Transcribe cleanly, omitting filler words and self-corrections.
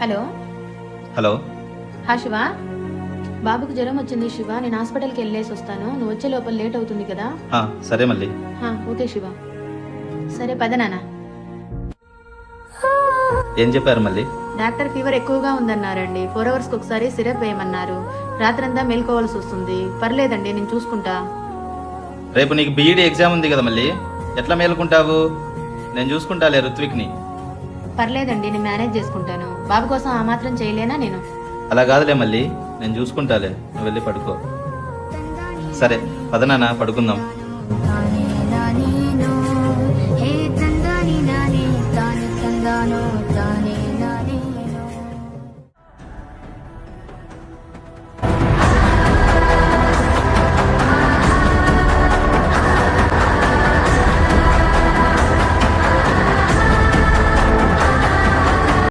Hello hello. Shiva, బాబుకు జ్వరం వచ్చింది శివ. నేను హాస్పిటల్కి వెళ్ళేసి వస్తాను. నువ్వు వచ్చే లోపల లేట్ అవుతుంది కదా. సరే మళ్ళీ. ఓకే శివ. సరే పద నాన్న. ఏం చెప్పారు మళ్ళీ? డాక్టర్ ఫీవర్ ఎక్కువగా ఉందన్నారండి. 4 అవర్స్కి ఒకసారి సిరప్ వేయమన్నారు. రాత్రంతా మేల్కోవాల్సి వస్తుంది. పర్లేదండి, నేను చూసుకుంటా. రేపు నీకు బీఈడీ ఎగ్జామ్ ఉంది కదా మళ్ళీ, ఎట్లా మేలుకుంటావు? నేను చూసుకుంటాలే ఋత్విక్ని. పర్లేదండి, నేను మేనేజ్ చేసుకుంటాను. బాబు కోసం ఆ మాత్రం చేయలేనా నేను? అలా కాదులే మళ్ళీ, నేను చూసుకుంటాలే, నువ్వు వెళ్ళి పడుకో. సరే పదనాన్న, పడుకుందాం. హే తందాని నాని తాని తందానో